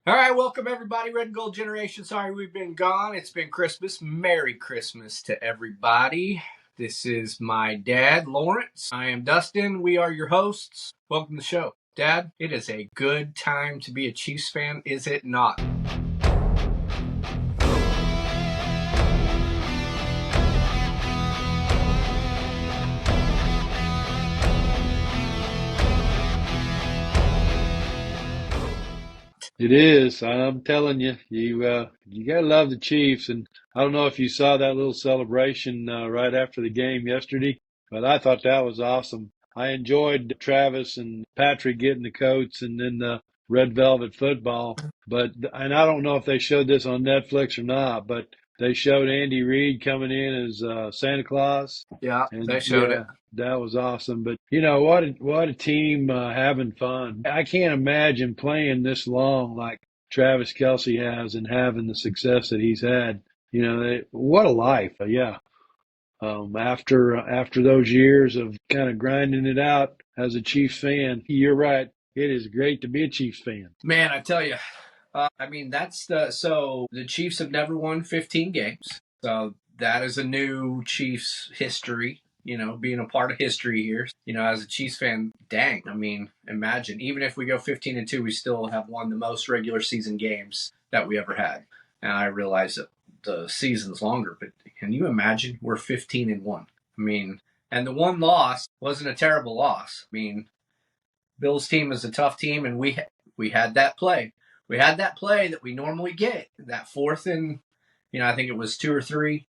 All right, welcome everybody, Red and Gold Generation. Sorry we've been gone. It's been Christmas. Merry Christmas to everybody. This is my dad, Lawrence. I am Dustin. We are your hosts. Welcome to the show. Dad, it is a good time to be a Chiefs fan, is it not? It is. I'm telling you, you gotta love the Chiefs. And I don't know if you saw that little celebration right after the game yesterday, but I thought that was awesome. I enjoyed Travis and Patrick getting the coats and then the red velvet football. And I don't know if they showed this on Netflix or not, but they showed Andy Reid coming in as Santa Claus. Yeah, they And showed it. yeah, that was awesome. But you know what a team having fun. I can't imagine playing this long like Travis Kelsey has and having the success that he's had. What a life. Yeah. After those years of kind of grinding it out as a Chiefs fan, you're right. It is great to be a Chiefs fan. Man, I tell you, the Chiefs have never won 15 games. So that is a new Chiefs history, being a part of history here. As a Chiefs fan, dang, imagine, even if we go 15-2, we still have won the most regular season games that we ever had. And I realize that the season's longer, but can you imagine we're 15-1? And the one loss wasn't a terrible loss. Bill's team is a tough team, and we had that play. We had that play that we normally get, that fourth and, I think it was 2 or 3,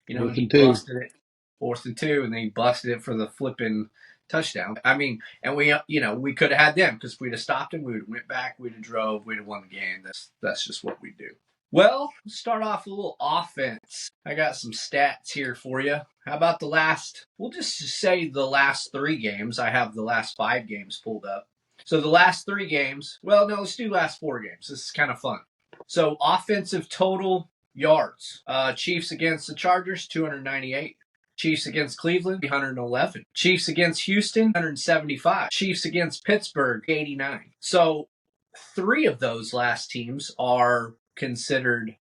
and Fourth he and two. busted it, 4th and 2, and then he busted it for the flipping touchdown. And we could have had them because if we'd have stopped him, we would have went back, we'd have drove, we'd have won the game. That's just what we do. Well, let's start off with a little offense. I got some stats here for you. How about we'll just say the last 3 games. I have the last 5 games pulled up. So the last 3 games, well, no, let's do last 4 games. This is kind of fun. So offensive total yards. Chiefs against the Chargers, 298. Chiefs against Cleveland, 111. Chiefs against Houston, 175. Chiefs against Pittsburgh, 89. So 3 of those last teams are considered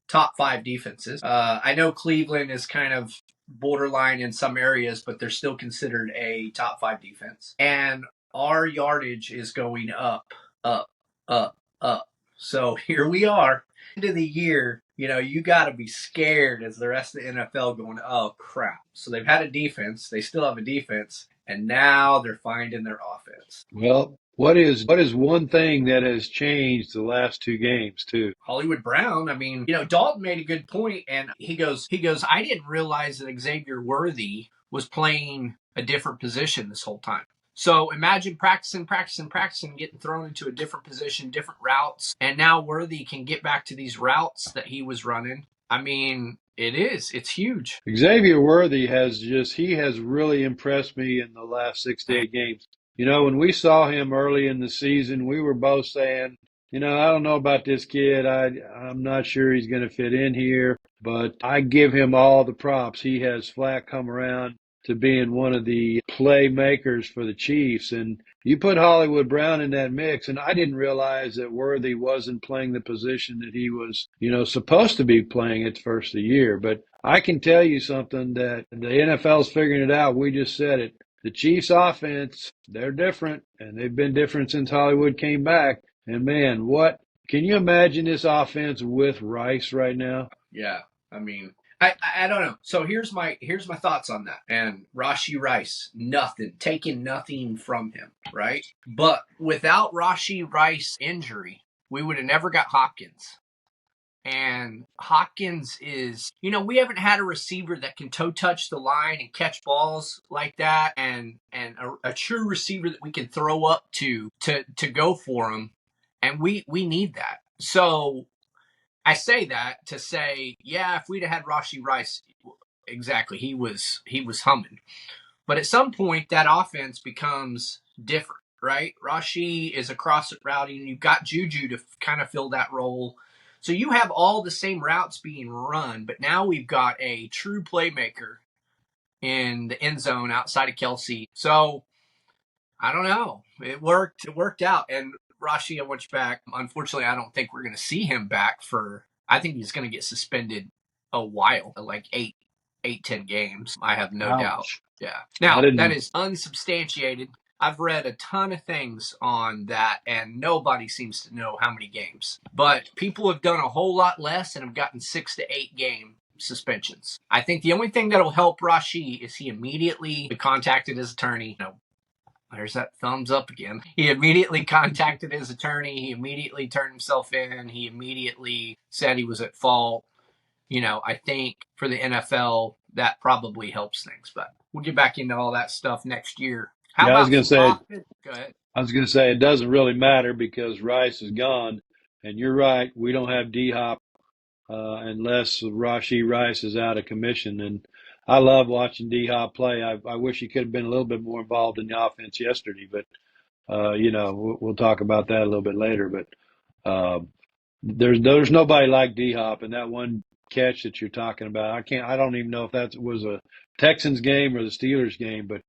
top 5 defenses. I know Cleveland is kind of borderline in some areas, but they're still considered a top 5 defense. And our yardage is going up, up, up, up. So here we are, end of the year. You got to be scared as the rest of the NFL going, oh crap. So they've had a defense, they still have a defense, and now they're finding their offense. Well, what is one thing that has changed the last 2 games too? Hollywood Brown, Dalton made a good point, and he goes, I didn't realize that Xavier Worthy was playing a different position this whole time. So imagine practicing, getting thrown into a different position, different routes, and now Worthy can get back to these routes that he was running. It's huge. Xavier Worthy he has really impressed me in the last 6 to 8 games. When we saw him early in the season, we were both saying, I don't know about this kid. I'm not sure he's going to fit in here, but I give him all the props. He has flat come around to being one of the playmakers for the Chiefs. And you put Hollywood Brown in that mix, and I didn't realize that Worthy wasn't playing the position that he was, supposed to be playing at the first of the year. But I can tell you something that the NFL's figuring it out. We just said it. The Chiefs offense, they're different, and they've been different since Hollywood came back. And man, can you imagine this offense with Rice right now? Yeah. I don't know. So here's my thoughts on that. And Rashee Rice, taking nothing from him, right? But without Rashee Rice injury, we would have never got Hopkins. And Hopkins is, we haven't had a receiver that can toe touch the line and catch balls like that, and a true receiver that we can throw up to go for him, and we need that. So I say that to say, yeah, if we'd have had Rashee Rice, exactly, he was humming. But at some point, that offense becomes different, right? Rashee is across it routing. You've got Juju to kind of fill that role. So you have all the same routes being run, but now we've got a true playmaker in the end zone outside of Kelsey. So I don't know. It worked out. And Rashi, I want you back. Unfortunately, I don't think we're going to see him back for. I think he's going to get suspended a while, like 10 games. I have no doubt. Ouch. Yeah. I Now, that didn't. is unsubstantiated. I've read a ton of things on that, and nobody seems to know how many games. But people have done a whole lot less and have gotten 6 to 8 game suspensions. I think the only thing that'll help Rashi is he immediately contacted his attorney. There's that thumbs up again. He immediately contacted his attorney. He immediately turned himself in. He immediately said he was at fault. I think for the NFL, that probably helps things. But we'll get back into all that stuff next year. How Yeah, I was about gonna some say. offense? Go ahead. I was gonna say it doesn't really matter because Rice is gone, and you're right. We don't have D Hop unless Rashi Rice is out of commission. And I love watching D Hop play. I wish he could have been a little bit more involved in the offense yesterday, but we'll talk about that a little bit later. But uh, there's nobody like D Hop, and that one catch that you're talking about, I don't even know if that was a Texans game or the Steelers game, but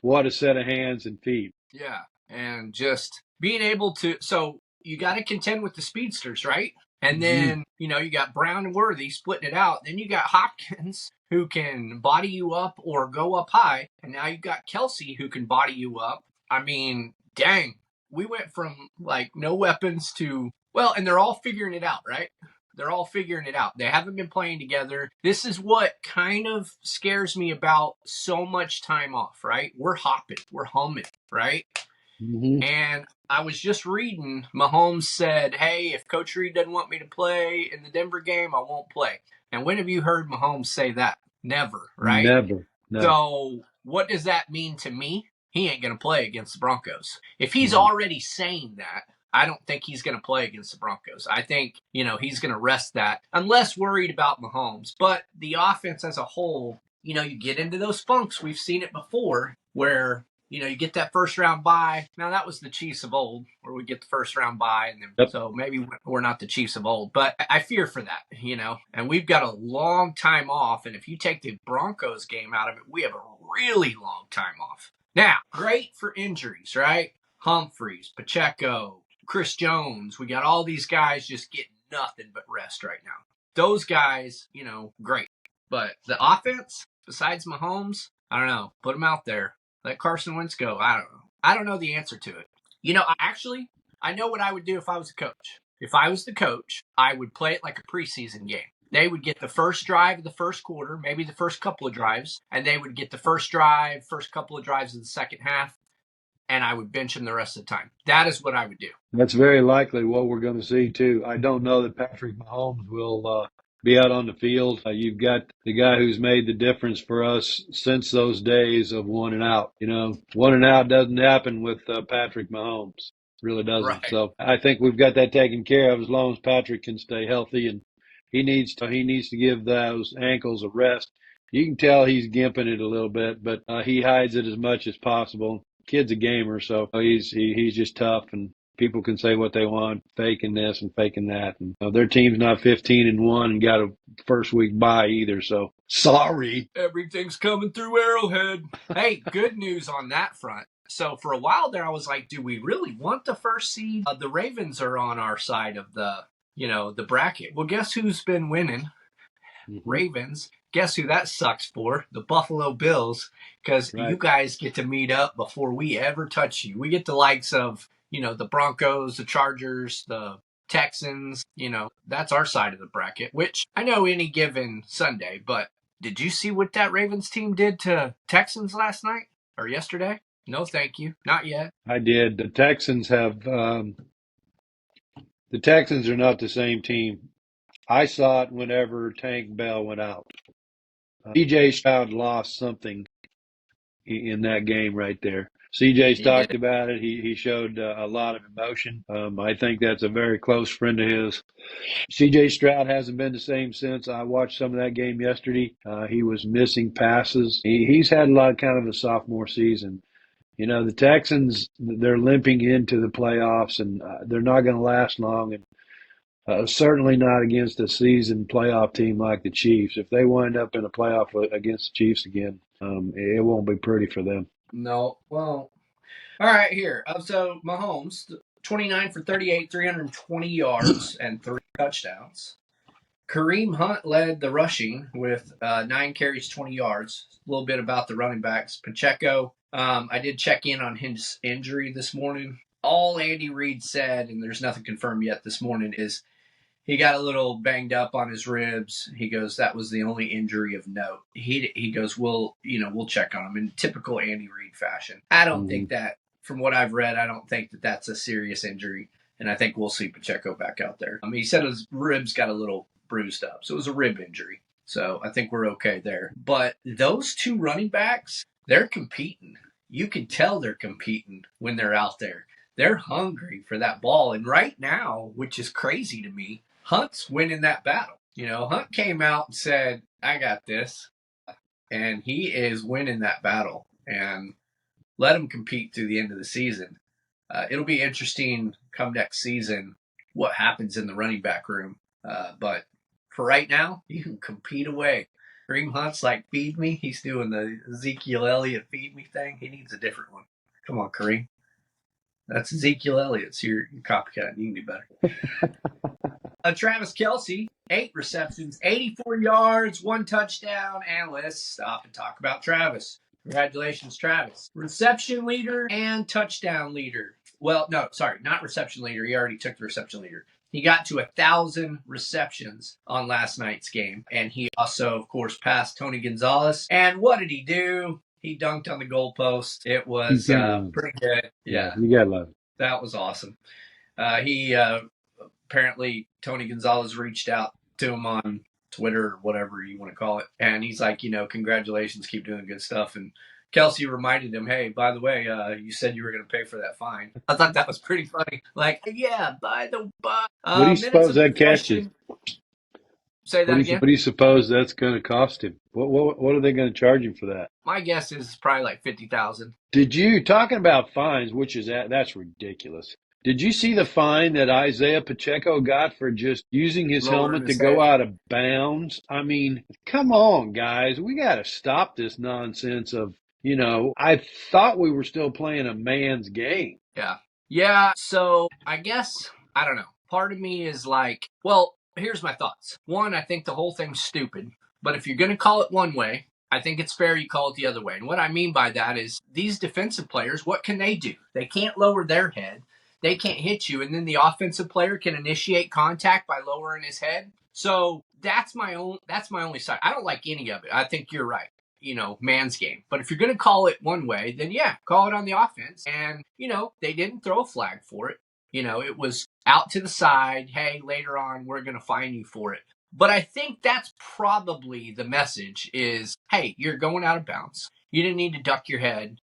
what a set of hands and feet. Yeah. And just being able to. So you got to contend with the speedsters, right? And Hmm. then, you got Brown and Worthy splitting it out. Then you got Hopkins who can body you up or go up high. And now you got Kelsey who can body you up. I mean, dang. We went from like no weapons to, well, and they're all figuring it out, right? They're all figuring it out. They haven't been playing together. This is what kind of scares me about so much time off, right? We're hopping, we're humming, right? Hmm. And I was just reading, Mahomes said, hey, if Coach Reed doesn't want me to play in the Denver game, I won't play. And when have you heard Mahomes say that? Never, right? Never. No. So what does that mean to me? He ain't going to play against the Broncos. If he's No. already saying that, I don't think he's going to play against the Broncos. I think, he's going to rest that, unless worried about Mahomes. But the offense as a whole, you get into those funks. We've seen it before where, you get that first round bye. Now, that was the Chiefs of old, where we get the first round bye. And then, Yep. so maybe we're not the Chiefs of old, but I fear for that, and we've got a long time off. And if you take the Broncos game out of it, we have a really long time off. Now, great for injuries, right? Humphreys, Pacheco, Chris Jones. We got all these guys just getting nothing but rest right now. Those guys, great. But the offense, besides Mahomes, I don't know. Put them out there. Let Carson Wentz go. I don't know. I don't know the answer to it. I know what I would do if I was a coach. If I was the coach, I would play it like a preseason game. They would get the first drive of the first quarter, maybe the first couple of drives, and they would get the first couple of drives of the second half, and I would bench them the rest of the time. That is what I would do. That's very likely what we're going to see too. I don't know that Patrick Mahomes will be out on the field. You've got the guy who's made the difference for us since those days of one and out. One and out doesn't happen with Patrick Mahomes. Really doesn't. Right. So I think we've got that taken care of as long as Patrick can stay healthy, and he needs to give those ankles a rest. You can tell he's gimping it a little bit, but he hides it as much as possible. Kid's a gamer, so he's just tough, and people can say what they want, faking this and faking that. And their team's not 15-1 and got a first week bye either. So sorry. Everything's coming through Arrowhead. Hey, good news on that front. So for a while there, I was like, do we really want the first seed? The Ravens are on our side of the bracket. Well, guess who's been winning? Mm-hmm. Ravens. Guess who that sucks for? The Buffalo Bills, because you Right. guys get to meet up before we ever touch you. We get the likes of, the Broncos, the Chargers, the Texans. That's our side of the bracket, which I know any given Sunday, but did you see what that Ravens team did to Texans last night or yesterday? No, thank you. Not yet. I did. The Texans are not the same team. I saw it whenever Tank Bell went out. CJ Stroud lost something in that game right there. CJ's He talked did. about it. He showed a lot of emotion. I think that's a very close friend of his. CJ Stroud hasn't been the same since. I watched some of that game yesterday. He was missing passes. He's had a lot of kind of a sophomore season. The Texans, they're limping into the playoffs, and they're not going to last long. And certainly not against a seasoned playoff team like the Chiefs. If they wind up in a playoff against the Chiefs again, it won't be pretty for them. No. Well, all right, here. So Mahomes, 29 for 38, 320 yards, and 3 touchdowns. Kareem Hunt led the rushing with 9 carries, 20 yards. A little bit about the running backs. Pacheco, I did check in on his injury this morning. All Andy Reid said, and there's nothing confirmed yet this morning, is he got a little banged up on his ribs. He goes, that was the only injury of note. He goes, we'll check on him in typical Andy Reid fashion. I don't think that, from what I've read, I don't think that that's a serious injury, and I think we'll see Pacheco back out there. He said his ribs got a little bruised up, so it was a rib injury. So I think we're okay there. But those two running backs, they're competing. You can tell they're competing when they're out there. They're hungry for that ball. And right now, which is crazy to me, Hunt's winning that battle. Hunt came out and said, I got this. And he is winning that battle. And let him compete through the end of the season. It'll be interesting come next season what happens in the running back room. But for right now, you can compete away. Kareem Hunt's like, feed me. He's doing the Ezekiel Elliott feed me thing. He needs a different one. Come on, Kareem. That's Ezekiel Elliott's your copycat. You can do better. Travis Kelce, 8 receptions, 84 yards, 1 touchdown. And let's stop and talk about Travis. Congratulations, Travis. Reception leader and touchdown leader. Well, no, sorry, not reception leader. He already took the reception leader. He got to 1,000 receptions on last night's game. And he also, of course, passed Tony Gonzalez. And what did he do? He dunked on the goalpost. It was pretty good. Yeah. You got to love it. That was awesome. He apparently, Tony Gonzalez reached out to him on Twitter or whatever you want to call it. And he's like, congratulations, keep doing good stuff. And Kelce reminded him, hey, by the way, you said you were going to pay for that fine. I thought that was pretty funny. Like, yeah, by the by. What do you suppose that catches? Say that again? What do you suppose that's going to cost him? What are they going to charge him for that? My guess is probably like $50,000. Did you, talking about fines, that's ridiculous. Did you see the fine that Isaiah Pacheco got for just using his helmet to go out of bounds? I mean, come on, guys. We got to stop this nonsense of, I thought we were still playing a man's game. Yeah. Yeah. So I guess, I don't know. Part of me is like, well, here's my thoughts. One, I think the whole thing's stupid. But if you're going to call it one way, I think it's fair you call it the other way. And what I mean by that is these defensive players, what can they do? They can't lower their head. They can't hit you. And then the offensive player can initiate contact by lowering his head. So that's my only side. I don't like any of it. I think you're right. Man's game. But if you're going to call it one way, then yeah, call it on the offense. And, they didn't throw a flag for it. It was out to the side. Hey, later on, we're going to fine you for it. But I think that's probably the message is, hey, you're going out of bounds. You didn't need to duck your head.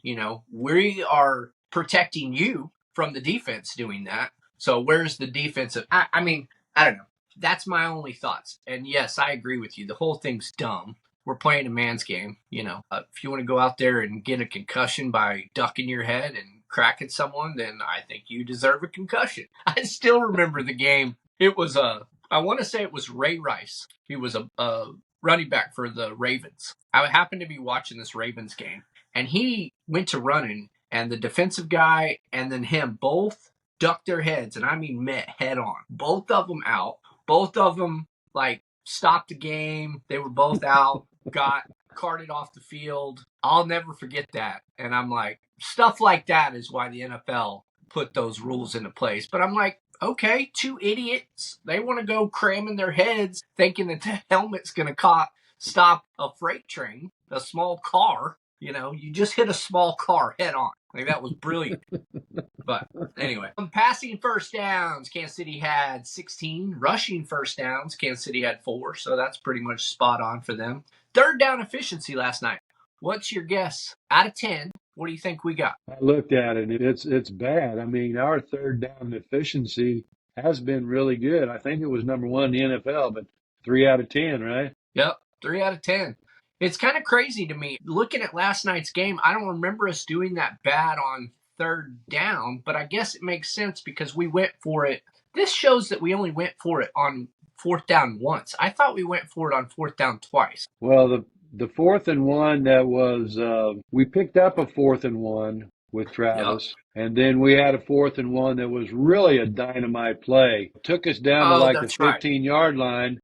We are protecting you from the defense doing that. So where's the defensive? I mean, I don't know. That's my only thoughts. And yes, I agree with you. The whole thing's dumb. We're playing a man's game. If you want to go out there and get a concussion by ducking your head and cracking someone, then I think you deserve a concussion. I still remember the game. It was I want to say it was Ray Rice. He was a running back for the Ravens. I happened to be watching this Ravens game, and he went to running, and the defensive guy and then him both ducked their heads, and I mean met head on. Both of them out. Both of them, stopped the game. They were both out, got carted off the field. I'll never forget that. And I'm like, stuff like that is why the NFL put those rules into place. But I'm like, okay, 2 idiots. They want to go cramming their heads thinking that the helmet's going to stop a freight train, a small car. You just hit a small car head on. That was brilliant. But anyway, passing first downs, Kansas City had 16. Rushing first downs, Kansas City had 4. So that's pretty much spot on for them. Third down efficiency last night. What's your guess? Out of 10, what do you think we got? I looked at it. It's bad. I mean, our third down efficiency has been really good. I think it was number 1 in the NFL, but 3 out of 10, right? Yep, 3 out of 10. It's kind of crazy to me. Looking at last night's game, I don't remember us doing that bad on third down, but I guess it makes sense because we went for it. This shows that we only went for it on fourth down once. I thought we went for it on fourth down twice. Well, the 4th and 1 that was we picked up a 4th and 1 with Yep. Travis. And then we had a 4th and 1 that was really a dynamite play. Took us down to Oh, like the that's right. 15-yard line.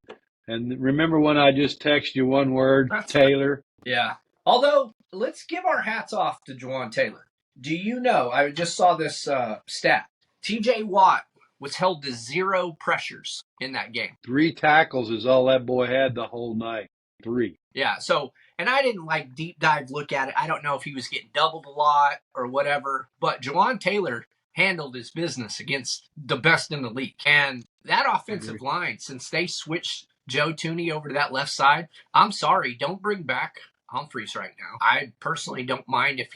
And remember when I just texted you one word, That's right. Taylor? Yeah. Although, let's give our hats off to Juwan Taylor. Do you know? I just saw this stat. T.J. Watt was held to 0 pressures in that game. 3 tackles is all that boy had the whole night. 3. Yeah. So, and I didn't like deep dive look at it. I don't know if he was getting doubled a lot or whatever, but Juwan Taylor handled his business against the best in the league. And that offensive line, since they switched Joe Tooney over to that left side, I'm sorry, don't bring back Humphreys right now. I personally don't mind if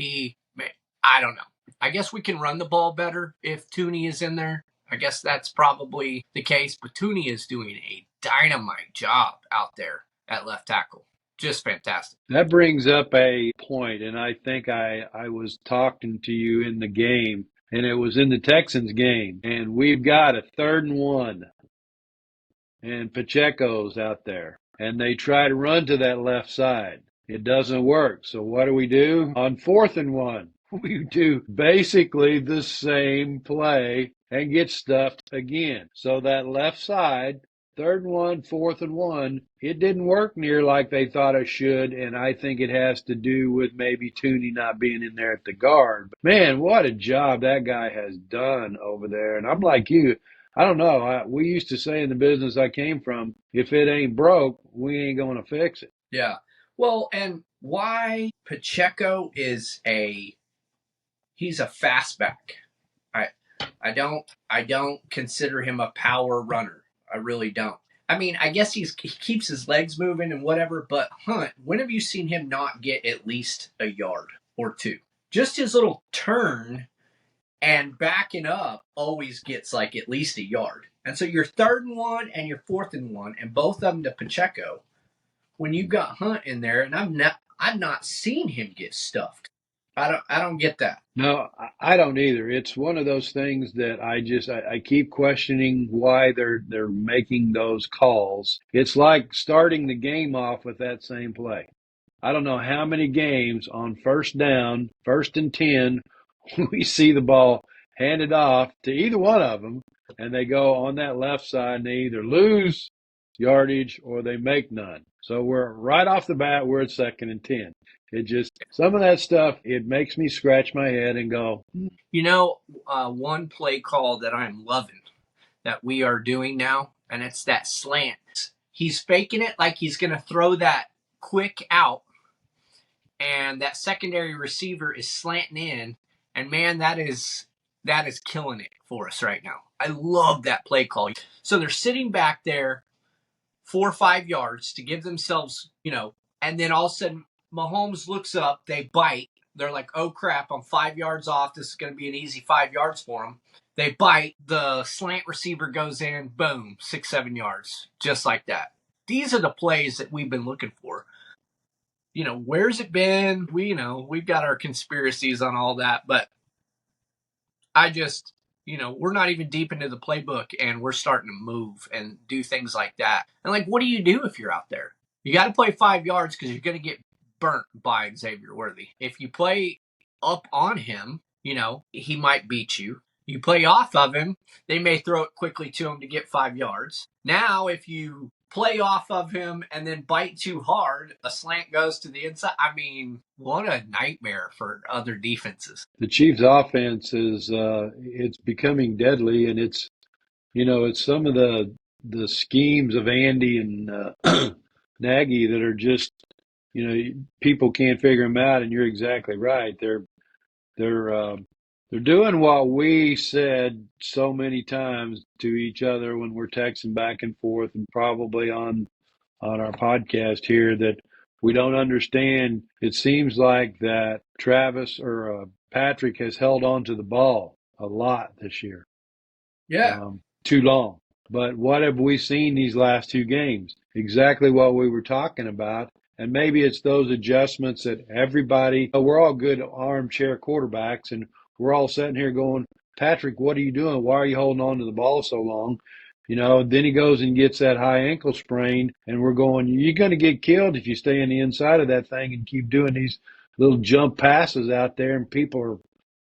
I don't know. I guess we can run the ball better if Tooney is in there. I guess that's probably the case, but Tooney is doing a dynamite job out there at left tackle. Just fantastic. That brings up a point, and I think I was talking to you in the game, and it was in the Texans game, and we've got a 3rd and 1, and Pacheco's out there, and they try to run to that left side. It doesn't work. So what do? On 4th and 1, we do basically the same play and get stuffed again. So that left side, 3rd and 1, 4th and 1, it didn't work near like they thought it should, and I think it has to do with maybe Tooney not being in there at the guard. But man, what a job that guy has done over there. And I'm like you, I don't know. We used to say in the business I came from, if it ain't broke, we ain't going to fix it. Yeah. Well, and why Pacheco he's a fastback. I I don't consider him a power runner. I really don't. I mean, I guess he keeps his legs moving and whatever, but Hunt, when have you seen him not get at least a yard or two? Just his little turn and backing up always gets like at least a yard. And so your 3rd and 1 and your 4th and 1, and both of them to Pacheco, when you've got Hunt in there, and I've not seen him get stuffed. I don't get that. No, I don't either. It's one of those things that I keep questioning why they're making those calls. It's like starting the game off with that same play. I don't know how many games on 1st down, 1st and 10, we see the ball handed off to either one of them, and they go on that left side, and they either lose yardage or they make none. So we're right off the bat, we're at 2nd and 10. It just, some of that stuff, it makes me scratch my head and go. You know, one play call that I'm loving that we are doing now, and it's that slant. He's faking it like he's going to throw that quick out, and that secondary receiver is slanting in, and man, that is killing it for us right now. I love that play call. So they're sitting back there 4 or 5 yards to give themselves, and then all of a sudden Mahomes looks up, they bite. They're like, oh crap, I'm 5 yards off. This is going to be an easy 5 yards for them. They bite, the slant receiver goes in, boom, 6, 7 yards, just like that. These are the plays that we've been looking for. Where's it been? We've got our conspiracies on all that, but I just, we're not even deep into the playbook and we're starting to move and do things like that. And like, what do you do if you're out there? You got to play 5 yards because you're going to get burnt by Xavier Worthy. If you play up on him, he might beat you. You play off of him, they may throw it quickly to him to get 5 yards. Now, if you play off of him and then bite too hard, a slant goes to the inside. I mean, what a nightmare for other defenses. The Chiefs' offense is it's becoming deadly, and it's some of the schemes of Andy and Nagy that are just people can't figure them out. And you're exactly right. They're doing what we said so many times to each other when we're texting back and forth, and probably on our podcast here, that we don't understand. It seems like that Travis or Patrick has held on to the ball a lot this year. Yeah. Too long. But what have we seen these last 2 games? Exactly what we were talking about. And maybe it's those adjustments that everybody, we're all good armchair quarterbacks, and we're all sitting here going, Patrick, what are you doing? Why are you holding on to the ball so long? Then he goes and gets that high ankle sprain, and we're going, you're going to get killed if you stay on the inside of that thing and keep doing these little jump passes out there, and people are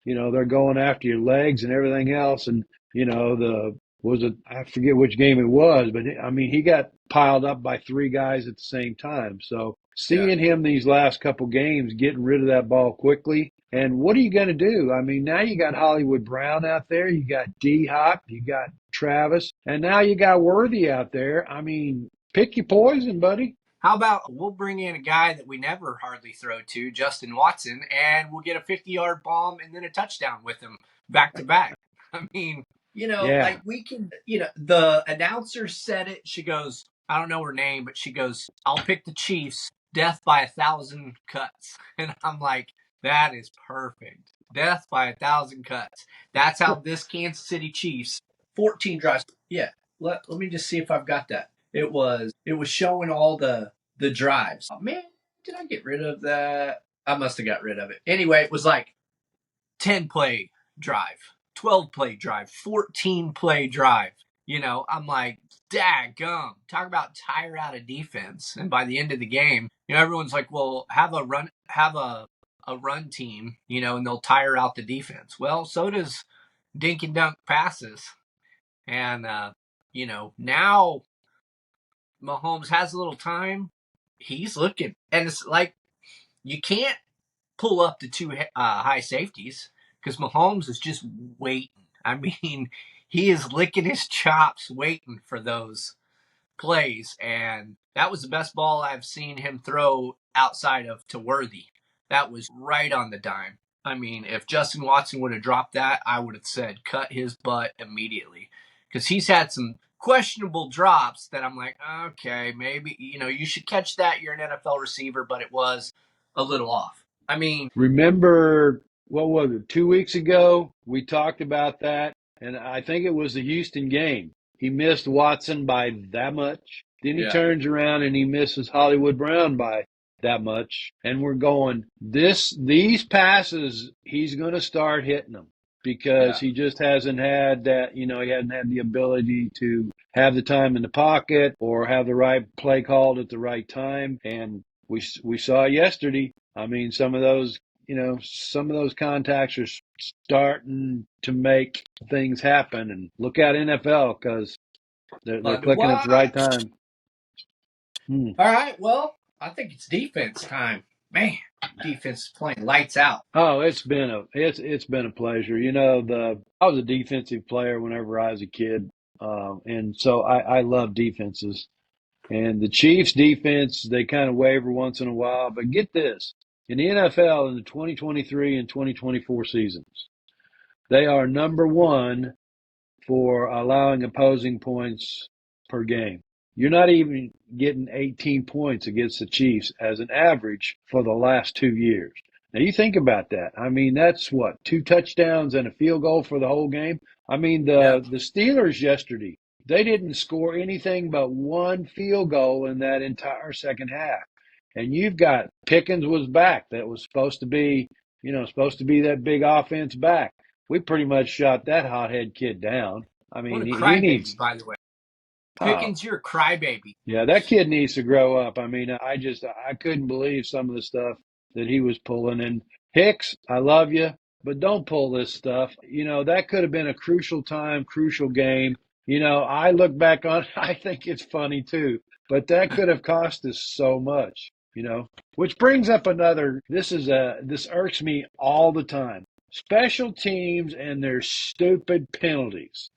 they're going after your legs and everything else. And, I forget which game it was, but I mean, he got piled up by three guys at the same time. So Yeah. seeing him these last couple games getting rid of that ball quickly. And what are you going to do? I mean, now you got Hollywood Brown out there, you got D Hop, you got Travis, and now you got Worthy out there. I mean, pick your poison, buddy. How about we'll bring in a guy that we never hardly throw to, Justin Watson, and we'll get a 50-yard bomb and then a touchdown with him back to back. I mean, Yeah. like we can, the announcer said it. She goes, I don't know her name, but she goes, I'll pick the Chiefs, death by 1,000 cuts. And I'm like, that is perfect. Death by 1,000 cuts. That's how this Kansas City Chiefs, 14 drives. Yeah. Let me just see if I've got that. It was showing all the drives. Oh man, did I get rid of that? I must have got rid of it. Anyway, it was like 10 play drive, 12 play drive, 14 play drive. I'm like, daggum. Talk about tire out of defense. And by the end of the game, everyone's like, well, have a run team, and they'll tire out the defense. Well, so does dink and dunk passes. And now Mahomes has a little time. He's looking. And it's like you can't pull up the two high safeties because Mahomes is just waiting. I mean, he is licking his chops waiting for those plays, and that was the best ball I've seen him throw outside of to Worthy. That was right on the dime. I mean, if Justin Watson would have dropped that, I would have said cut his butt immediately because he's had some questionable drops that I'm like, okay, maybe you should catch that. You're an NFL receiver, but it was a little off. I mean, Remember, what was it, 2 weeks ago? We talked about that, and I think it was the Houston game. He missed Watson by that much. Then he yeah, turns around and he misses Hollywood Brown by that much. And we're going, these passes, he's going to start hitting them because yeah. he just hasn't had that, he hasn't had the ability to have the time in the pocket or have the right play called at the right time. And we saw yesterday. I mean, some of those contacts are starting to make things happen. And look out NFL because they're Fun to clicking at the right watch. time. Hmm. All right, well, I think it's defense time. Man, defense is playing lights out. Oh, it's been a pleasure. I was a defensive player whenever I was a kid, and so I love defenses. And the Chiefs' defense, they kind of waver once in a while. But get this: in the NFL in the 2023 and 2024 seasons, they are number one for allowing opposing points per game. You're not even getting 18 points against the Chiefs as an average for the last 2 years. Now you think about that. I mean, that's what, two touchdowns and a field goal for the whole game. I mean, Yeah, the Steelers yesterday, they didn't score anything but one field goal in that entire second half. And you've got Pickens was back. That was supposed to be that big offense back. We pretty much shot that hothead kid down. I what mean, a he crybaby, needs. by the way. Oh, Pickens, you're a crybaby. yeah, that kid needs to grow up. I mean, I couldn't believe some of the stuff that he was pulling. And Hicks, I love you, but don't pull this stuff. That could have been a crucial time, crucial game. I look back on, I think it's funny too, but that could have cost us so much. Which brings up another. This irks me all the time. Special teams and their stupid penalties.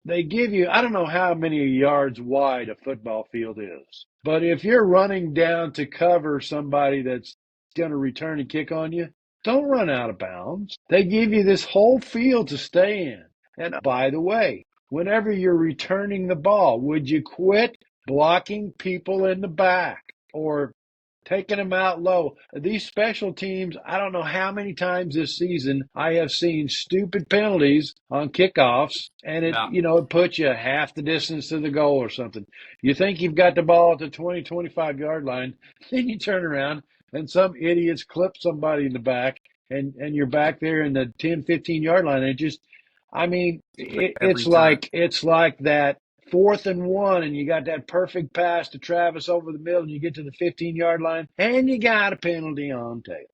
They give you, I don't know how many yards wide a football field is, but if you're running down to cover somebody that's going to return a kick on you, don't run out of bounds. They give you this whole field to stay in. And by the way, whenever you're returning the ball, would you quit blocking people in the back or taking them out low? These special teams, I don't know how many times this season I have seen stupid penalties on kickoffs, and it, Yeah, you know, it puts you half the distance to the goal or something. You think you've got the ball at the 20, 25-yard line, then you turn around and some idiots clip somebody in the back, and you're back there in the 10, 15-yard line. It just, I mean, every it's time. like that 4th and 1, and you got that perfect pass to Travis over the middle, and you get to the 15-yard line, and you got a penalty on tail.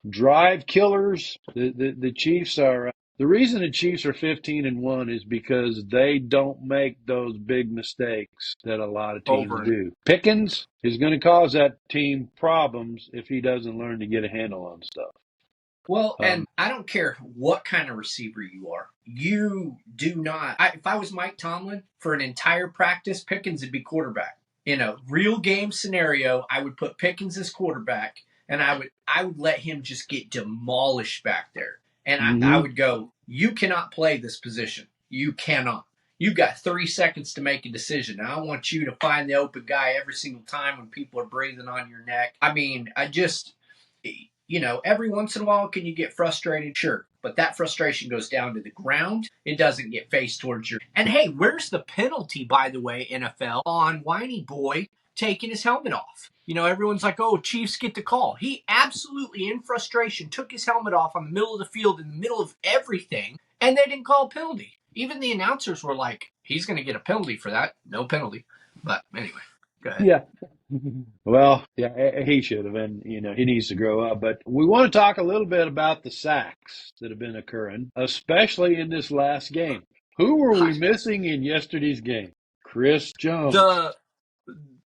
drive killers. The Chiefs are. The reason the Chiefs are 15-1 is because they don't make those big mistakes that a lot of teams Over and do. Pickens is going to cause that team problems if he doesn't learn to get a handle on stuff. Well, and I don't care what kind of receiver you are. You do not. If I was Mike Tomlin for an entire practice, Pickens would be quarterback. In a real game scenario, I would put Pickens as quarterback, and I would let him just get demolished back there. And I Mm-hmm. would go, you cannot play this position. You cannot. You've got 30 seconds to make a decision. Now, I want you to find the open guy every single time when people are breathing on your neck. I mean, every once in a while, can you get frustrated? Sure. But that frustration goes down to the ground. It doesn't get faced towards your. And hey, where's the penalty, by the way, NFL, on Whiny Boy taking his helmet off? Everyone's like, oh, Chiefs get the call. He absolutely, in frustration, took his helmet off on the middle of the field in the middle of everything, and they didn't call a penalty. Even the announcers were like, he's going to get a penalty for that. No penalty. But anyway, go ahead. Yeah. Well, yeah, he should have, and he needs to grow up. But we want to talk a little bit about the sacks that have been occurring, especially in this last game. Who were we missing in yesterday's game? Chris Jones.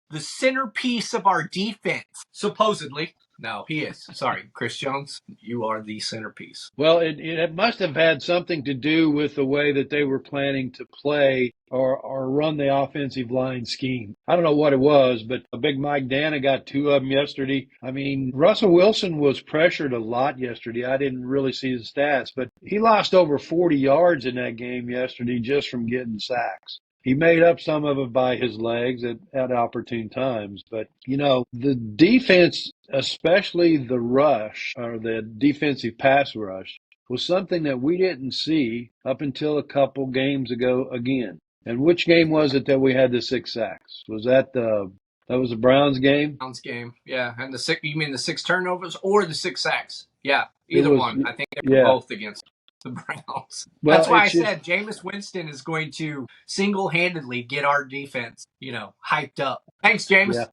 The centerpiece of our defense, supposedly. No, he is. Sorry, Chris Jones, you are the centerpiece. Well, it must have had something to do with the way that they were planning to play or run the offensive line scheme. I don't know what it was, but Big Mike Dana got two of them yesterday. I mean, Russell Wilson was pressured a lot yesterday. I didn't really see the stats, but he lost over 40 yards in that game yesterday just from getting sacks. He made up some of it by his legs at opportune times. But, the defense, especially the rush or the defensive pass rush, was something that we didn't see up until a couple games ago again. And which game was it that we had the 6 sacks? Was that the Browns game? Browns game, yeah. And you mean the 6 turnovers or the 6 sacks? Yeah, It either was, one. I think they were both against the Browns. well, That's why I it's just, said Jameis Winston is going to single-handedly get our defense, hyped up. Thanks, Jameis. yeah.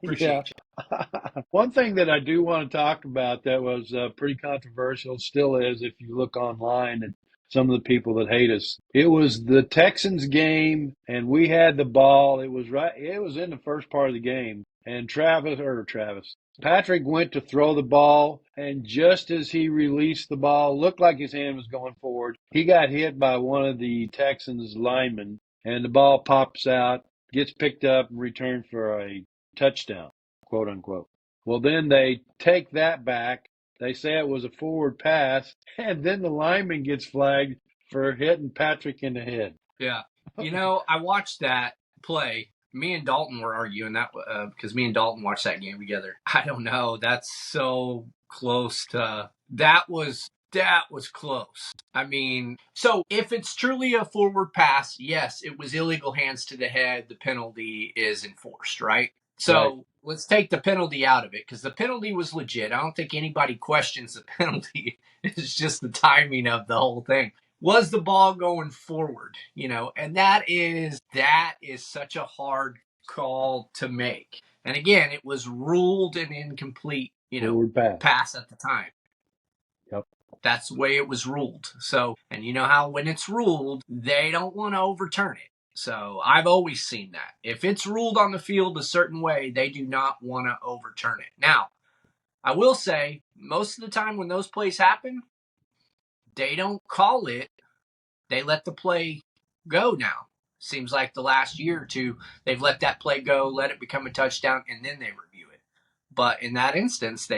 Appreciate you. One thing that I do want to talk about that was pretty controversial, still is if you look online and some of the people that hate us. It was the Texans game, and we had the ball. It was in the first part of the game, and Patrick went to throw the ball, and just as he released the ball, looked like his hand was going forward, he got hit by one of the Texans linemen, and the ball pops out, gets picked up, and returned for a touchdown, quote unquote. Well, then they take that back. They say it was a forward pass, and then the lineman gets flagged for hitting Patrick in the head. Yeah. I watched that play. Me and Dalton were arguing that because me and Dalton watched that game together. I don't know. That's so close to that was close. I mean, so if it's truly a forward pass, yes, it was illegal hands to the head. The penalty is enforced, right? So let's take the penalty out of it because the penalty was legit. I don't think anybody questions the penalty. It's just the timing of the whole thing. Was the ball going forward? And that is such a hard call to make. And again, it was ruled an incomplete, pass at the time. Yep. That's the way it was ruled. So, and you know how when it's ruled, they don't want to overturn it. So I've always seen that. If it's ruled on the field a certain way, they do not want to overturn it. Now, I will say, most of the time when those plays happen, they don't call it. They let the play go now. Seems like the last year or two, they've let that play go, let it become a touchdown, and then they review it. But in that instance, so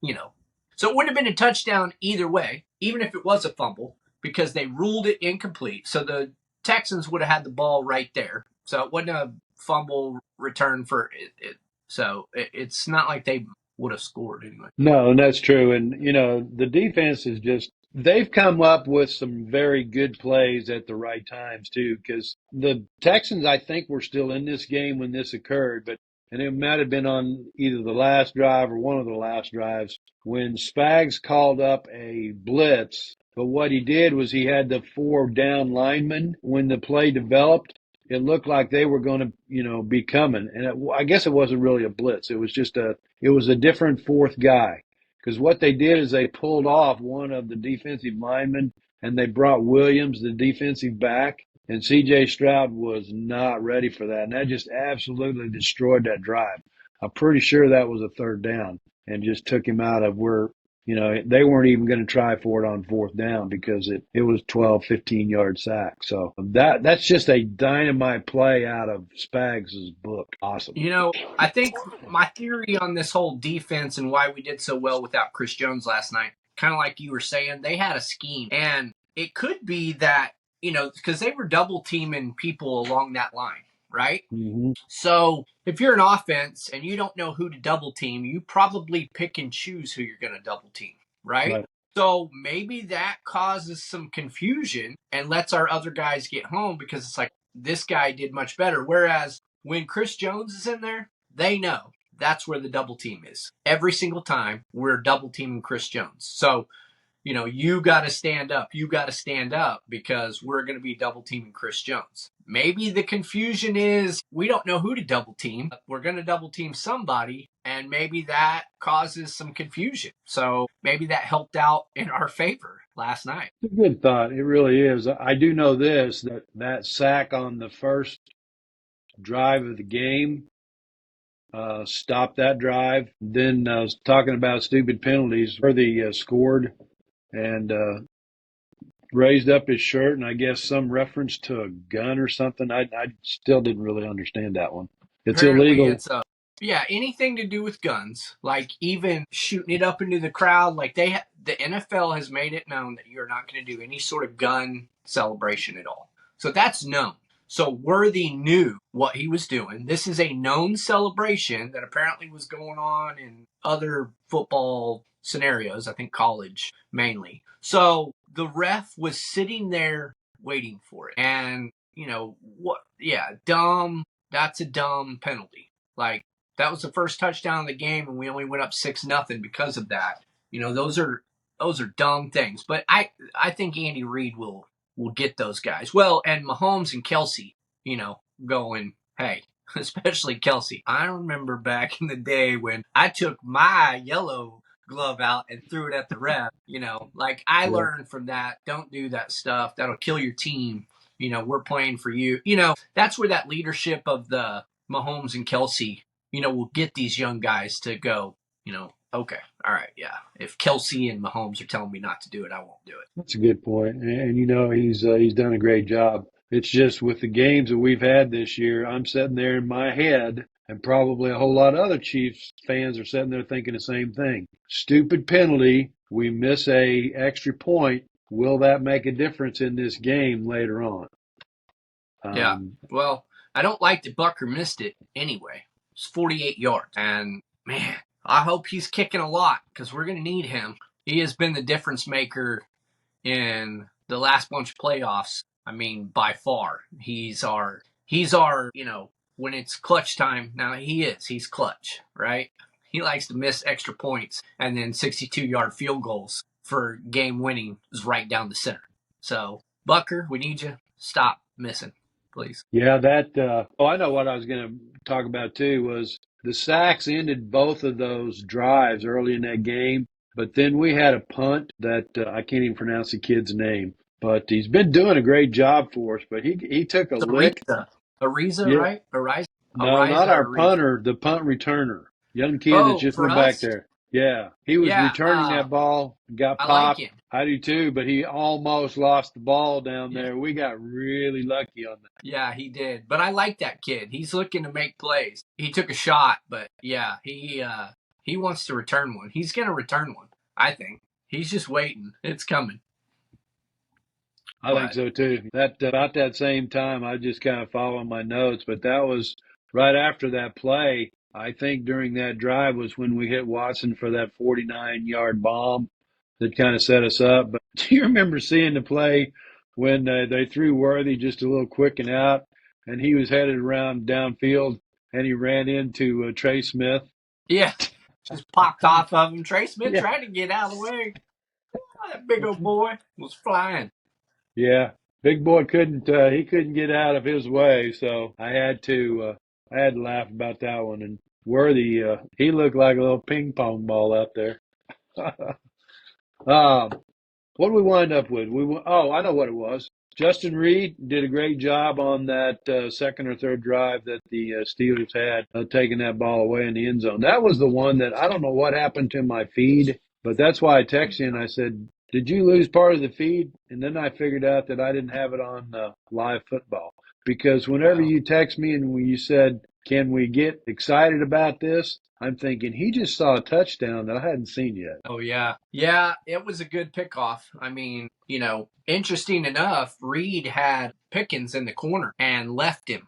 it would have been a touchdown either way, even if it was a fumble, because they ruled it incomplete. So the Texans would have had the ball right there. So it wasn't a fumble return for it. So it's not like they would have scored anyway. No, and that's true. And, the defense is just, they've come up with some very good plays at the right times, too, because the Texans, I think, were still in this game when this occurred, and it might have been on either the last drive or one of the last drives when Spags called up a blitz. But what he did was he had the 4 down linemen when the play developed, it looked like they were going to, be coming. And I guess it wasn't really a blitz. It was a different fourth guy. Because what they did is they pulled off one of the defensive linemen and they brought Williams, the defensive back, and CJ Stroud was not ready for that. And that just absolutely destroyed that drive. I'm pretty sure that was a third down and just took him out of where, they weren't even going to try for it on fourth down because it was 12, 15-yard sack. So that's just a dynamite play out of Spags' book. Awesome. I think my theory on this whole defense and why we did so well without Chris Jones last night, kind of like you were saying, they had a scheme. And it could be that, because they were double teaming people along that line, right? Mm-hmm. So if you're an offense and you don't know who to double team, you probably pick and choose who you're going to double team, right? Right. So maybe that causes some confusion and lets our other guys get home because it's like, this guy did much better. Whereas when Chris Jones is in there, they know that's where the double team is. Every single time we're double teaming Chris Jones. So you got to stand up. You got to stand up because we're going to be double teaming Chris Jones. Maybe the confusion is we don't know who to double team. We're going to double team somebody, and maybe that causes some confusion. So maybe that helped out in our favor last night. It's a good thought. It really is. I do know this, that sack on the first drive of the game stopped that drive. Then I was talking about stupid penalties where they scored and raised up his shirt, and I guess some reference to a gun or something. I still didn't really understand that one. It's Apparently, illegal. it's yeah, anything to do with guns, like even shooting it up into the crowd. Like the NFL has made it known that you're not going to do any sort of gun celebration at all. So that's known. So Worthy knew what he was doing. This is a known celebration that apparently was going on in other football scenarios, I think college mainly. So the ref was sitting there waiting for it. And, what? Yeah, dumb. That's a dumb penalty. Like, that was the first touchdown of the game, and we only went up 6-0 because of that. Those are dumb things. But I think Andy Reid will get those guys. Well, and Mahomes and Kelsey, going, hey, especially Kelsey. I remember back in the day when I took my yellow glove out and threw it at the ref. Like I Yeah. learned from that. Don't do that stuff. That'll kill your team. We're playing for you. That's where that leadership of the Mahomes and Kelsey, will get these young guys to go, okay, all right, yeah. If Kelsey and Mahomes are telling me not to do it, I won't do it. That's a good point, and he's done a great job. It's just with the games that we've had this year, I'm sitting there in my head, and probably a whole lot of other Chiefs fans are sitting there thinking the same thing. Stupid penalty. We miss a extra point. Will that make a difference in this game later on? Yeah. Um, Well, I don't like that Bucker missed it anyway. It's 48 yards. And, man, I hope he's kicking a lot because we're going to need him. He has been the difference maker in the last bunch of playoffs. I mean, by far. He's our, when it's clutch time. Now, he's clutch, right? He likes to miss extra points and then 62-yard field goals for game winning is right down the center. So, Bucker, we need you. Stop missing, please. Yeah, I know what I was going to talk about too was the sacks ended both of those drives early in that game, but then we had a punt that I can't even pronounce the kid's name, but he's been doing a great job for us, but he took a It's lick. Ariza, Yeah, right? no, not Ariza, our Ariza. punter, the punt returner, young kid that Oh, just for went back us? there. Yeah, he was Yeah, returning that ball, got I like popped. him. I do too, but he almost lost the ball down Yeah, there. We got really lucky on that. yeah, he did. But I like that kid. He's looking to make plays. He took a shot, but yeah, he wants to return one. He's gonna return one. I think he's just waiting. It's coming. I think But so too. That about that same time, I just kind of following my notes, but that was right after that play. I think during that drive was when we hit Watson for that 49-yard bomb that kind of set us up. But do you remember seeing the play when they threw Worthy just a little quick and out, and he was headed around downfield, and he ran into Trey Smith? yeah, just popped off of him. Trey Smith Yeah, tried to get out of the way. Oh, that big old boy was flying. yeah. Big boy couldn't get out of his way, so I had to laugh about that one. And Worthy, he looked like a little ping pong ball out there. um, what did we wind up with? Oh, I know what it was. Justin Reed did a great job on that second or third drive that the Steelers had, taking that ball away in the end zone. That was the one that I don't know what happened to my feed, but that's why I texted you and I said, "Did you lose part of the feed?" And then I figured out that I didn't have it on live football, because whenever Well, you text me and when you said, "Can we get excited about this?" I'm thinking he just saw a touchdown that I hadn't seen yet. oh yeah, yeah, it was a good pickoff. I mean, interesting enough, Reed had Pickens in the corner and left him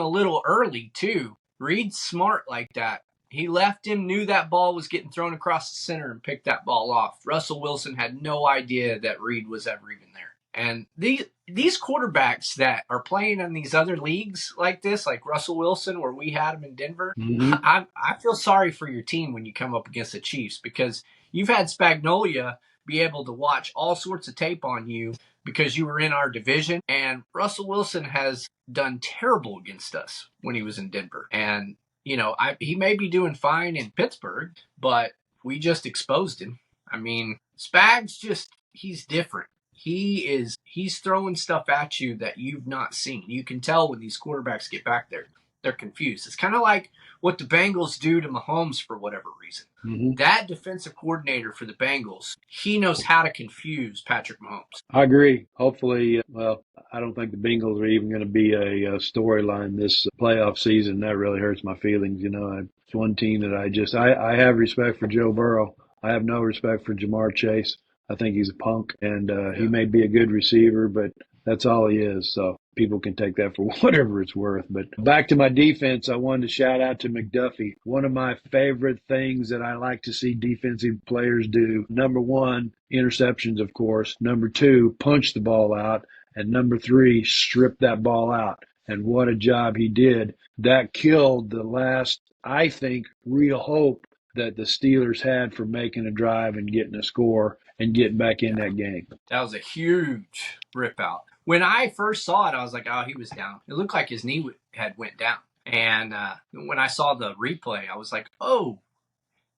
a little early too. Reed's smart like that. He left him, knew that ball was getting thrown across the center, and picked that ball off. Russell Wilson had no idea that Reed was ever even there. And these quarterbacks that are playing in these other leagues like this, like Russell Wilson, where we had him in Denver, Hmm. I feel sorry for your team when you come up against the Chiefs, because you've had Spagnolia be able to watch all sorts of tape on you because you were in our division, and Russell Wilson has done terrible against us when he was in Denver. And he may be doing fine in Pittsburgh, but we just exposed him. I mean, Spags he's different. He's throwing stuff at you that you've not seen. You can tell when these quarterbacks get back there, they're confused. It's kind of like what the Bengals do to Mahomes for whatever reason. Hmm. That defensive coordinator for the Bengals, he knows how to confuse Patrick Mahomes. I agree. Hopefully, well, I don't think the Bengals are even going to be a storyline this playoff season. That really hurts my feelings. It's one team that I have respect for Joe Burrow. I have no respect for Jamar Chase. I think he's a punk, and he Yeah. may be a good receiver, but that's all he is. So people can take that for whatever it's worth. But back to my defense, I wanted to shout out to McDuffie. One of my favorite things that I like to see defensive players do. Number one, interceptions, of course. Number two, punch the ball out. And number three, strip that ball out. And what a job he did. That killed the last, I think, real hope that the Steelers had for making a drive and getting a score and getting back in Yeah. that game. That was a huge rip out. When I first saw it, I was like, oh, he was down. It looked like his knee had went down. And when I saw the replay, I was like, oh,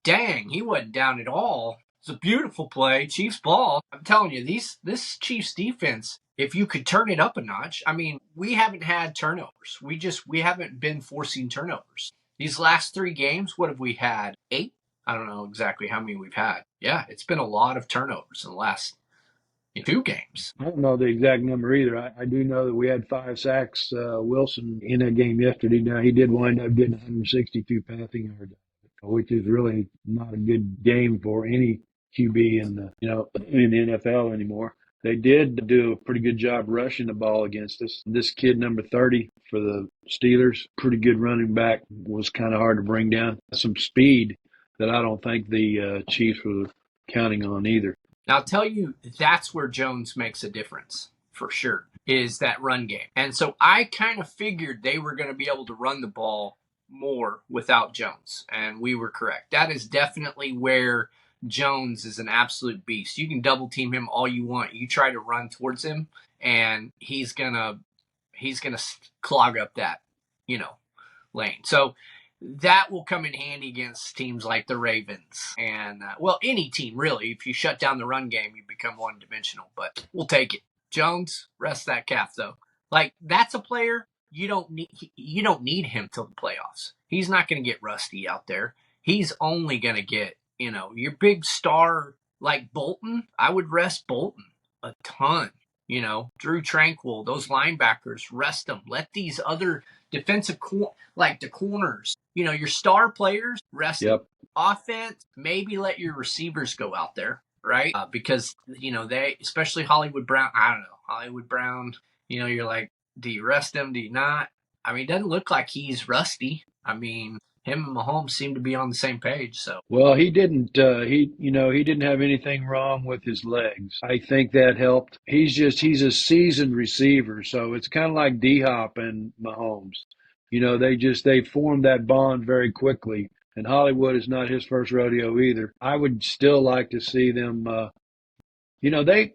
dang, he wasn't down at all. It's a beautiful play, Chiefs ball. I'm telling you, this Chiefs defense, if you could turn it up a notch, I mean, we haven't had turnovers. We haven't been forcing turnovers. These last 3 games, what have we had? 8? I don't know exactly how many we've had. Yeah, it's been a lot of turnovers in the last 2 games. I don't know the exact number either. I do know that we had 5 sacks. Wilson in that game yesterday. Now he did wind up getting 162 passing yards, which is really not a good game for any QB in the NFL anymore. They did do a pretty good job rushing the ball against us. This kid, number 30 for the Steelers, pretty good running back, was kind of hard to bring down. Some speed that I don't think the Chiefs were counting on either. Now, I'll tell you, that's where Jones makes a difference for sure, is that run game. And so I kind of figured they were going to be able to run the ball more without Jones. And we were correct. That is definitely where Jones is an absolute beast. You can double team him all you want. You try to run towards him, and he's gonna clog up that, lane. So that will come in handy against teams like the Ravens and any team really. If you shut down the run game, you become one dimensional. But we'll take it. Jones, rest that calf though. Like that's a player you don't need. You don't need him till the playoffs. He's not going to get rusty out there. He's only going to get your big star like Bolton. I would rest Bolton a ton. Drew Tranquil, those linebackers, rest them. Let these other defensive like the corners, your star players, rest them. Yep. Offense, maybe let your receivers go out there, right? Because they, especially Hollywood Brown. I don't know Hollywood Brown. You're like, do you rest him? Do you not? I mean, it doesn't look like he's rusty. I mean, him and Mahomes seem to be on the same page. So Well, he didn't. He didn't have anything wrong with his legs. I think that helped. He's a seasoned receiver, so it's kind of like D Hop and Mahomes. They formed that bond very quickly. And Hollywood is not his first rodeo either. I would still like to see them. They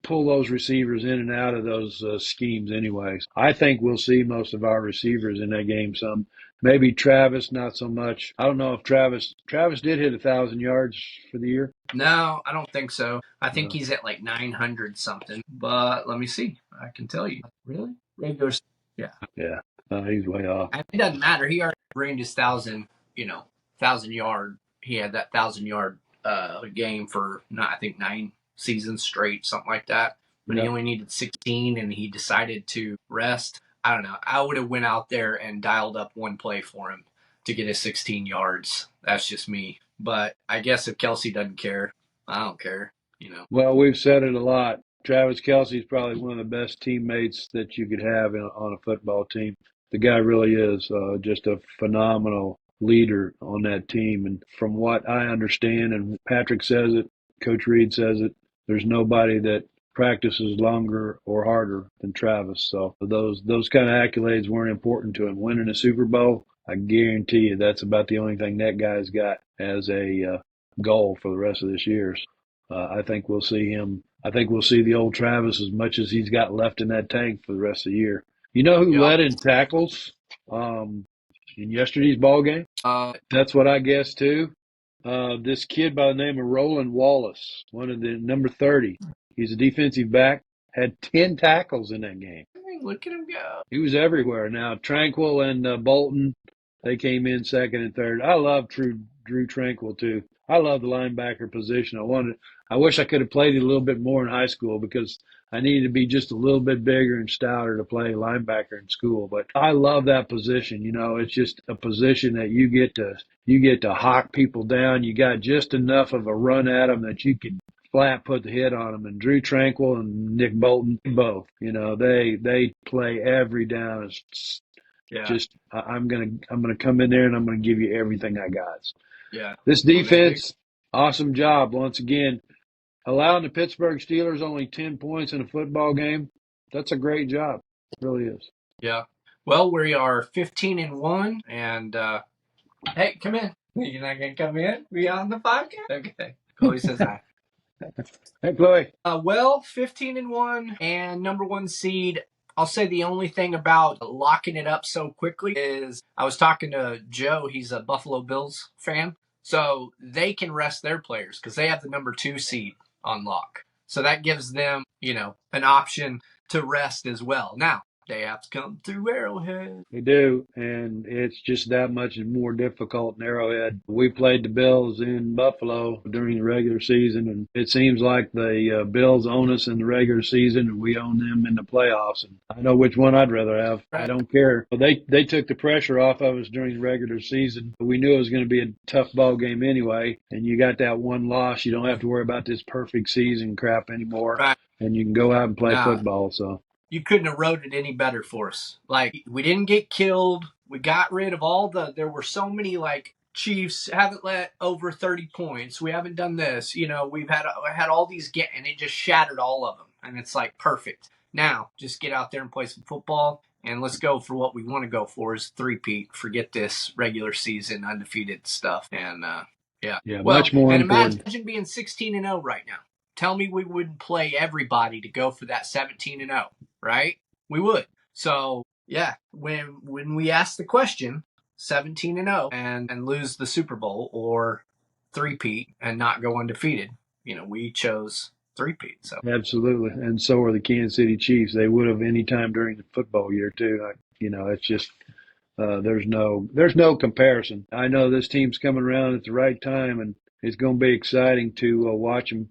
pull those receivers in and out of those schemes anyways. I think we'll see most of our receivers in that game. Some maybe Travis, not so much. I don't know if Travis did hit 1,000 yards for the year. No, I don't think so. I think he's at like 900 something. But let me see. I can tell you. Really? Regular. Yeah. Yeah, he's way off. It doesn't matter. He already bringed his 1,000 yard. He had that 1,000 yard game for I think 9 seasons straight, something like that. But he only needed 16, and he decided to rest. I don't know. I would have went out there and dialed up one play for him to get his 16 yards. That's just me. But I guess if Kelsey doesn't care, I don't care. Well, we've said it a lot. Travis Kelsey is probably one of the best teammates that you could have on a football team. The guy really is just a phenomenal leader on that team. And from what I understand, and Patrick says it, Coach Reed says it, there's nobody that practices longer or harder than Travis. So those kind of accolades weren't important to him. Winning a Super Bowl, I guarantee you that's about the only thing that guy's got as a goal for the rest of this year. I think we'll see him. I think we'll see the old Travis as much as he's got left in that tank for the rest of the year. You know who led in tackles in yesterday's ball game? That's what I guessed too. This kid by the name of Roland Wallace, one of the number 30. He's a defensive back, had 10 tackles in that game. Look at him go. He was everywhere. Now, Tranquil and Bolton, they came in second and third. I love Drew Tranquil too. I love the linebacker position. I wish I could have played it a little bit more in high school because I needed to be just a little bit bigger and stouter to play linebacker in school. But I love that position. It's just a position that you get to hawk people down. You got just enough of a run at them that you can flat put the hit on them. And Drew Tranquil and Nick Bolton both. They play every down. It's just I'm gonna come in there and I'm gonna give you everything I got. Yeah. This defense, awesome job once again. Allowing the Pittsburgh Steelers only 10 points in a football game, that's a great job. It really is. Yeah. Well, we are 15-1, and hey, come in. You're not gonna come in? We on the podcast? Okay. Chloe says hi. Hey, Chloe. Well, 15-1 and number 1 seed. I'll say the only thing about locking it up so quickly is I was talking to Joe. He's a Buffalo Bills fan. So they can rest their players because they have the number 2 seed on lock. So that gives them, an option to rest as well. Now, they have to come through Arrowhead. They do, and it's just that much more difficult in Arrowhead. We played the Bills in Buffalo during the regular season, and it seems like the Bills own us in the regular season, and we own them in the playoffs. And I know which one I'd rather have. I don't care. They took the pressure off of us during the regular season. We knew it was going to be a tough ball game anyway, and you got that one loss. You don't have to worry about this perfect season crap anymore, Right. And you can go out and play football. So. You couldn't have wrote it any better for us. Like, we didn't get killed. We got rid of there were so many, Chiefs haven't let over 30 points. We haven't done this. We've had all these and it just shattered all of them. And it's perfect. Now, just get out there and play some football. And let's go for what we want to go for is three-peat. Forget this regular season undefeated stuff. And, yeah. Much more and important. Imagine being 16-0 right now. Tell me we wouldn't play everybody to go for that 17-0, right? We would. So, yeah, when we ask the question, 17-0 and lose the Super Bowl or three-peat and not go undefeated, we chose three-peat. So Absolutely, and so are the Kansas City Chiefs. They would have any time during the football year too. It's just there's no comparison. I know this team's coming around at the right time, and it's going to be exciting to watch them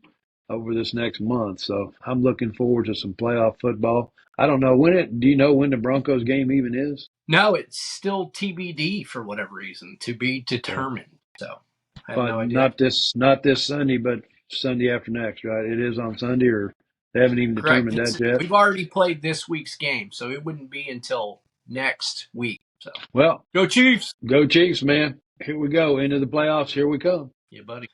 over this next month. So I'm looking forward to some playoff football. I don't know do you know when the Broncos game even is? No, it's still TBD for whatever reason, to be determined. So I have no idea. Not this Sunday, but Sunday after next, right? It is on Sunday, or they haven't even determined that yet. We've already played this week's game, so it wouldn't be until next week. So well, go Chiefs! Go Chiefs, man! Here we go into the playoffs. Here we come. Yeah, buddy.